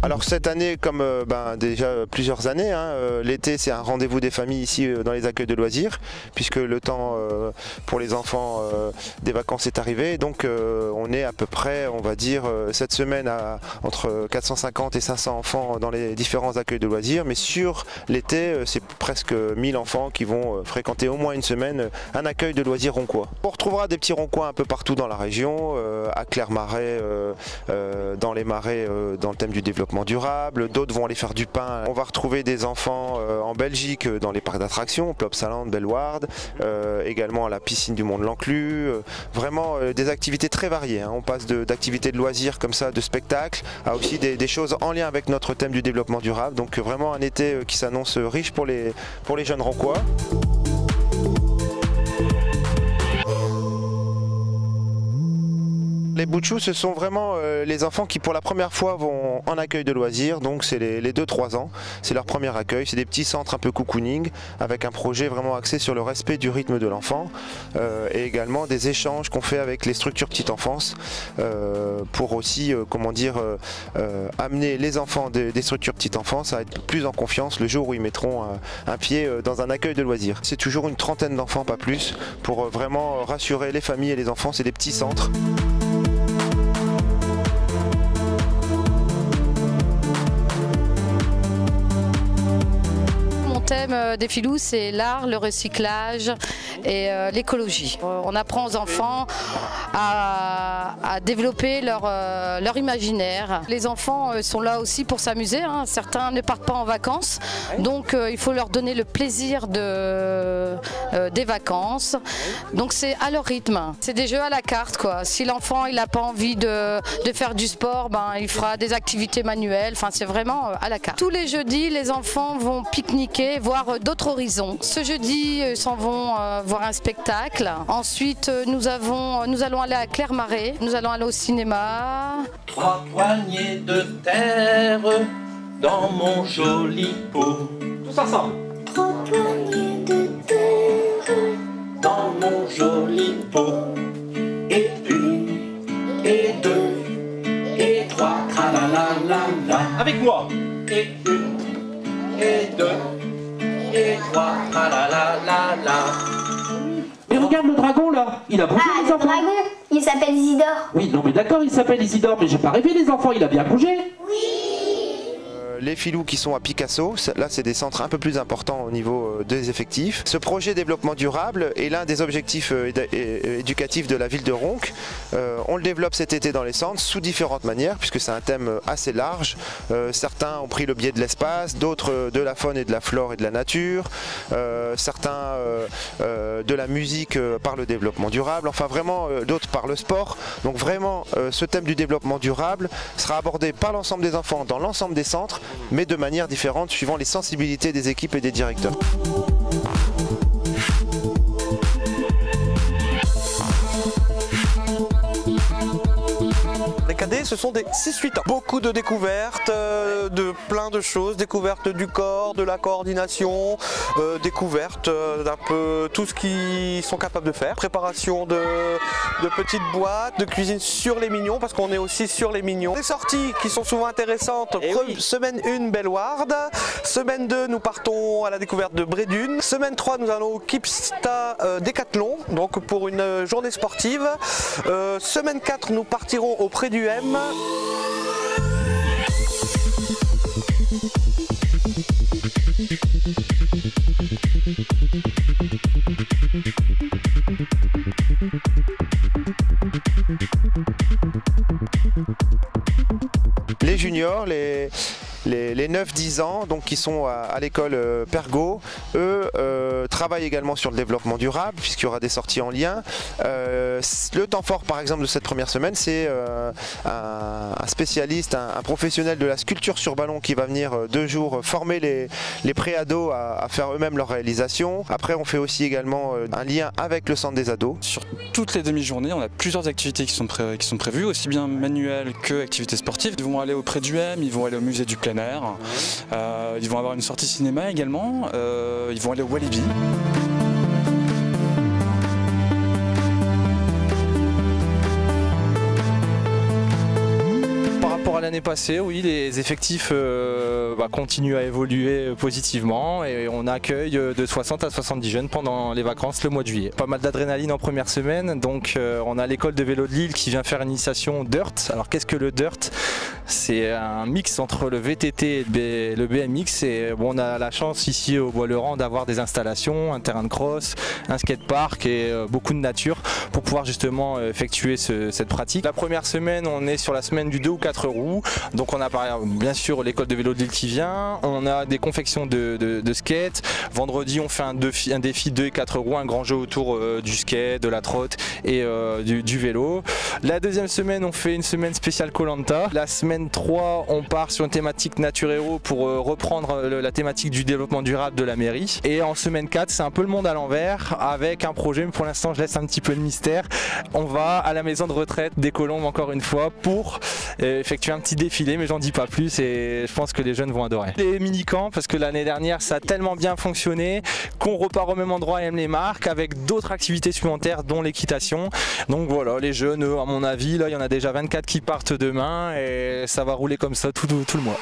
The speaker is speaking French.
Alors cette année, comme déjà plusieurs années, l'été c'est un rendez-vous des familles ici dans les accueils de loisirs, puisque le temps pour les enfants des vacances est arrivé. Donc on est à peu près, on va dire, cette semaine à entre 450 et 500 enfants dans les différents accueils de loisirs. Mais sur l'été, c'est presque 1000 enfants qui vont fréquenter au moins une semaine un accueil de loisirs roncois. On retrouvera des petits roncoins un peu partout dans la région, à Clermarais, dans les marais, dans le thème du développement durable. D'autres vont aller faire du pain. On va retrouver des enfants en Belgique dans les parcs d'attractions, Plopsaland, Bellewaerde, également à la piscine du Mont de l'Enclus. Vraiment des activités très variées. On passe d'activités de loisirs comme ça, de spectacles, à aussi des choses en lien avec notre thème du développement durable. Donc vraiment un été qui s'annonce riche pour les jeunes roncois. Les Boutchous, ce sont vraiment les enfants qui pour la première fois vont en accueil de loisirs, donc c'est les 2-3 ans, c'est leur premier accueil, c'est des petits centres un peu cocooning avec un projet vraiment axé sur le respect du rythme de l'enfant et également des échanges qu'on fait avec les structures petite enfance pour aussi amener les enfants des structures petite enfance à être plus en confiance le jour où ils mettront un pied dans un accueil de loisirs. C'est toujours une trentaine d'enfants, pas plus, pour vraiment rassurer les familles et les enfants, c'est des petits centres. Le thème des Filous, c'est l'art, le recyclage et l'écologie. On apprend aux enfants à développer leur imaginaire. Les enfants sont là aussi pour s'amuser, certains ne partent pas en vacances, donc il faut leur donner le plaisir des vacances. Donc c'est à leur rythme, c'est des jeux à la carte, quoi. Si l'enfant n'a pas envie de faire du sport, il fera des activités manuelles, c'est vraiment à la carte. Tous les jeudis, les enfants vont pique-niquer, voir d'autres horizons. Ce jeudi, ils s'en vont voir un spectacle. Ensuite, nous allons aller à Clermarais. Nous allons aller au cinéma. 3 poignées de terre dans mon joli pot. Tous ensemble. 3 poignées de terre dans mon joli pot. Et 1, et 2, et 3, tralalala. Avec moi. Et 1, et 2, et 3, tralalala. Mais regarde le dragon là, il a bougé les enfants. Le dragon, il s'appelle Isidore. Oui, non mais d'accord, il s'appelle Isidore, mais j'ai pas rêvé les enfants, il a bien bougé. Les Filous qui sont à Picasso, là c'est des centres un peu plus importants au niveau des effectifs. Ce projet développement durable est l'un des objectifs éducatifs de la ville de Ronques. On le développe cet été dans les centres sous différentes manières puisque c'est un thème assez large. Certains ont pris le biais de l'espace, d'autres de la faune et de la flore et de la nature, certains de la musique par le développement durable, enfin vraiment d'autres par le sport. Donc vraiment ce thème du développement durable sera abordé par l'ensemble des enfants dans l'ensemble des centres, mais de manière différente suivant les sensibilités des équipes et des directeurs. Les cadets, ce sont des 6-8 ans. Beaucoup de découvertes, de plein de choses, découvertes du corps, de la coordination, découvertes d'un peu tout ce qu'ils sont capables de faire. Préparation de petites boîtes, de cuisine sur les mignons, parce qu'on est aussi sur les mignons. Des sorties qui sont souvent intéressantes. Semaine 1, Bellewaerde. Semaine 2, nous partons à la découverte de Brédune. Semaine 3, nous allons au Kipsta Décathlon, donc pour une journée sportive. Semaine 4, nous partirons auprès du M. Les juniors, les 9-10 ans, donc qui sont à l'école Pergaud, eux travaillent également sur le développement durable puisqu'il y aura des sorties en lien. Le temps fort par exemple de cette première semaine, c'est un spécialiste, un professionnel de la sculpture sur ballon qui va venir 2 jours former les pré-ados à faire eux-mêmes leur réalisation. Après on fait aussi également un lien avec le centre des ados. Sur toutes les demi-journées, on a plusieurs activités qui sont prévues, aussi bien manuelles que activités sportives. Ils vont aller auprès du M, ils vont aller au musée du plein air, ils vont avoir une sortie cinéma également, ils vont aller au Walibi. à l'année passée, oui, les effectifs continuent à évoluer positivement et on accueille de 60 à 70 jeunes pendant les vacances le mois de juillet. Pas mal d'adrénaline en première semaine, donc on a l'école de vélo de Lille qui vient faire une initiation DIRT. Alors qu'est-ce que le DIRT? C'est un mix entre le VTT et le BMX et on a la chance ici au Bois-le-Rang d'avoir des installations, un terrain de cross, un skatepark et beaucoup de nature pour pouvoir justement effectuer cette pratique. La première semaine, on est sur la semaine du 2 ou 4 roues, donc on a bien sûr l'école de vélo de Lille qui vient, on a des confections de skate. Vendredi, on fait un défi 2 et 4 roues, un grand jeu autour du skate, de la trotte et du vélo. La deuxième semaine, on fait une semaine spéciale Koh-Lanta. La semaine 3, on part sur une thématique Nature Héros pour reprendre la thématique du développement durable de la mairie. Et en semaine 4, c'est un peu le monde à l'envers avec un projet, mais pour l'instant je laisse un petit peu de mystère. On va à la maison de retraite des Colombes encore une fois pour effectuer un petit défilé, mais j'en dis pas plus et je pense que les jeunes vont adorer. Les mini-camps, parce que l'année dernière ça a tellement bien fonctionné qu'on repart au même endroit à Aime-les-Marques avec d'autres activités supplémentaires dont l'équitation. Donc voilà, les jeunes, à mon avis, là il y en a déjà 24 qui partent demain et ça va rouler comme ça tout le mois.